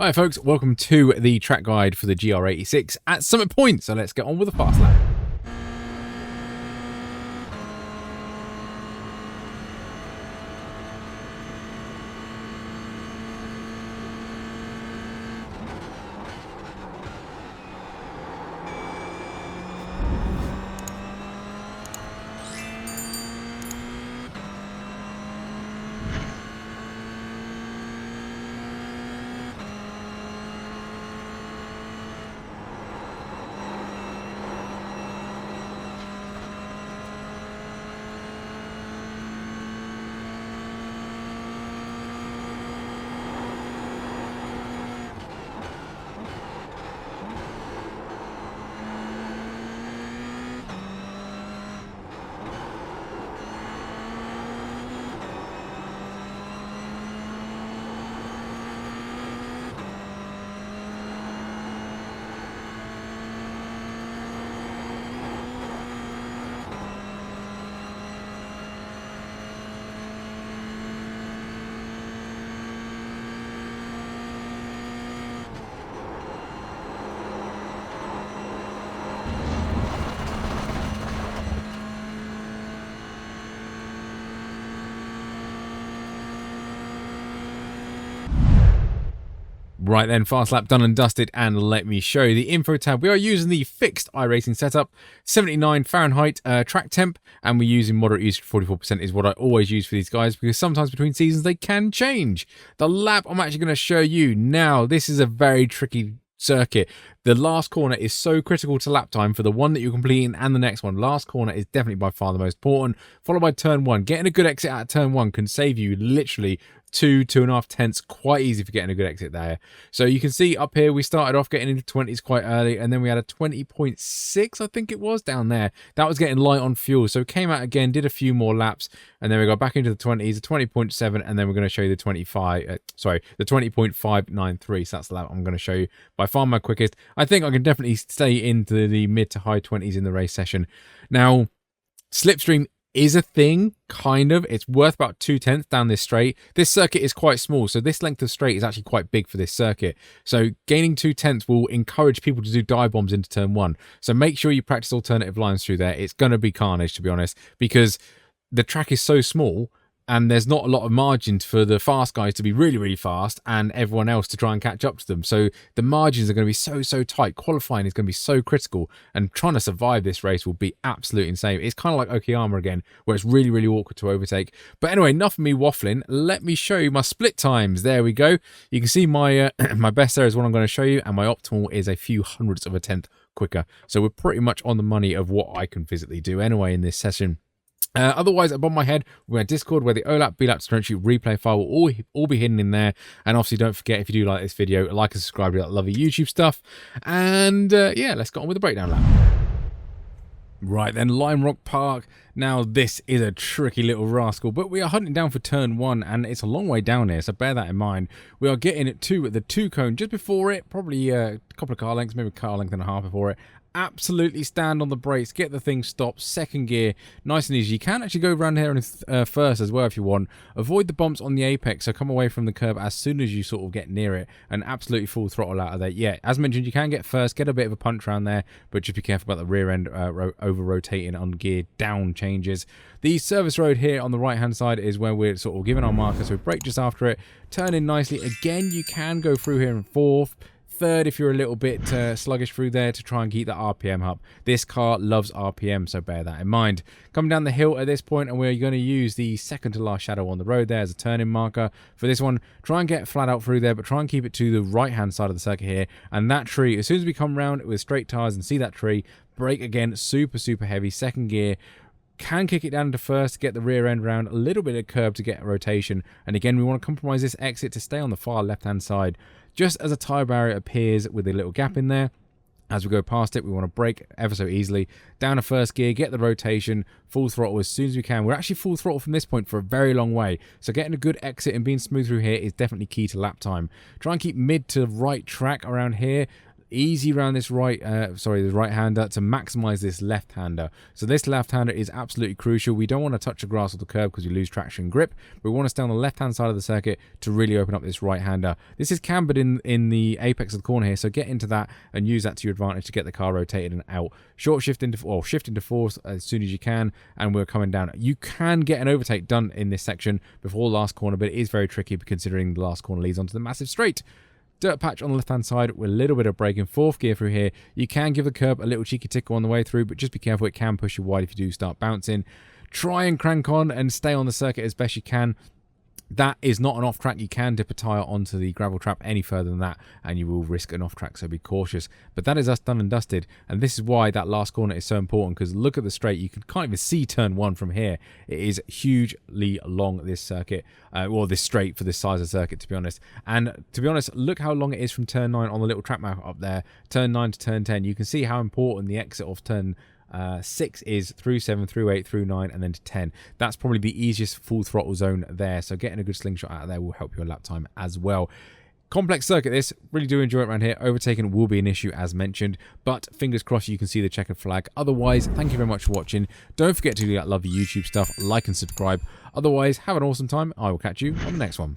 Hi folks, welcome to the track guide for the GR86 at Summit Point. So let's get on with the fast lap. Right then, fast lap done and dusted, and let me show you the info tab. We are using the fixed iRacing setup, 79 Fahrenheit track temp, and we're using moderate usage, 44% is what I always use for these guys, because sometimes between seasons they can change. The lap I'm actually going to show you now, this is a very tricky circuit. The last corner is so critical to lap time for the one that you're completing and the next one. Last corner is definitely by far the most important, followed by turn one. Getting a good exit out of turn one can save you literally 2.5 tenths, quite easy for getting a good exit there. So you can see up here we started off getting into 20s quite early, and then we had a 20.6 I think it was down there. That was getting light on fuel, so came out again, did a few more laps, and then we got back into the 20s, a 20.7, and then we're going to show you the 20.593. So that's the lap I'm going to show you. By far my quickest. I think I can definitely stay into the mid to high 20s in the race session. Now, slipstream is a thing, kind of. It's worth about 2 tenths down this straight. This circuit is quite small, so this length of straight is actually quite big for this circuit. So gaining 2 tenths will encourage people to do dive bombs into turn one. So make sure you practice alternative lines through there. It's going to be carnage, to be honest, because the track is so small and there's not a lot of margin for the fast guys to be really, really fast and everyone else to try and catch up to them. So the margins are going to be so tight. Qualifying is going to be so critical, and trying to survive this race will be absolutely insane. It's kind of like Okayama again, where it's really, really awkward to overtake. But anyway, enough of me waffling. Let me show you my split times. There we go. You can see my my best there is what I'm going to show you, and my optimal is a few hundredths of a tenth quicker. So we're pretty much on the money of what I can physically do anyway in this session. Otherwise, above my head, we have Discord, where the OLAP, BLAP, spreadsheet replay file will all be hidden in there. And obviously, don't forget, if you do like this video, like and subscribe to that lovely YouTube stuff. And yeah, let's get on with the breakdown lap. Right then, Lime Rock Park. Now, this is a tricky little rascal, but we are hunting down for turn one, and it's a long way down here, so bear that in mind. We are getting it to the 2 cone just before it, probably a couple of car lengths, maybe a car length and a half before it. Absolutely stand on the brakes, get the thing stopped, second gear, nice and easy. You can actually go around here first as well if you want. Avoid the bumps on the apex, so come away from the curb as soon as you sort of get near it, and absolutely full throttle out of there. Yeah, as mentioned, you can get first, get a bit of a punch around there, but just be careful about the rear end over-rotating on gear down changes. The service road here on the right-hand side is where we're sort of giving our marker, so we brake just after it, turn in nicely. Again, you can go through here in fourth. Third, if you're a little bit sluggish through there, to try and keep the RPM up. This car loves RPM, so bear that in mind. Coming down the hill at this point, and we're going to use the second to last shadow on the road there as a turning marker. For this one, try and get flat out through there, but try and keep it to the right-hand side of the circuit here. And that tree, as soon as we come round with straight tyres and see that tree, brake again, super heavy, second gear. Can kick it down to first, get the rear end round, a little bit of curb to get a rotation. And again, we want to compromise this exit to stay on the far left-hand side. Just as a tyre barrier appears with a little gap in there, as we go past it, we want to brake ever so easily. Down to first gear, get the rotation, full throttle as soon as we can. We're actually full throttle from this point for a very long way. So getting a good exit and being smooth through here is definitely key to lap time. Try and keep mid to right track around here. easy around this the right-hander to maximize this left-hander. So this left-hander is absolutely crucial. We don't want to touch the grass or the curb because you lose traction and grip. We want to stay on the left-hand side of the circuit to really open up this right-hander. This is cambered in the apex of the corner here, so get into that and use that to your advantage to get the car rotated and out. Short shift into, or shift into fourth as soon as you can, and we're coming down. You can get an overtake done in this section before the last corner, but it is very tricky considering the last corner leads onto the massive straight. Dirt patch on the left hand side with a little bit of braking, fourth gear through here. You can give the curb a little cheeky tickle on the way through, but just be careful, it can push you wide if you do start bouncing. Try and crank on and stay on the circuit as best you can. That is not an off track. You can dip a tyre onto the gravel trap any further than that and you will risk an off track, so be cautious. But that is us done and dusted, and this is why that last corner is so important, because look at the straight. You can't even see turn 1 from here. It is hugely long, this circuit, or this straight for this size of circuit, to be honest. And to be honest, look how long it is from turn 9 on the little track map up there, turn 9 to turn 10. You can see how important the exit of turn 6 is through 7, through 8, through 9, and then to 10. That's probably the easiest full throttle zone there, so getting a good slingshot out of there will help your lap time as well. Complex circuit this, really do enjoy it around here. Overtaking will be an issue as mentioned, but fingers crossed you can see the checkered flag. Otherwise, thank you very much for watching. Don't forget to do that lovely YouTube stuff, like and subscribe. Otherwise, have an awesome time. I will catch you on the next one.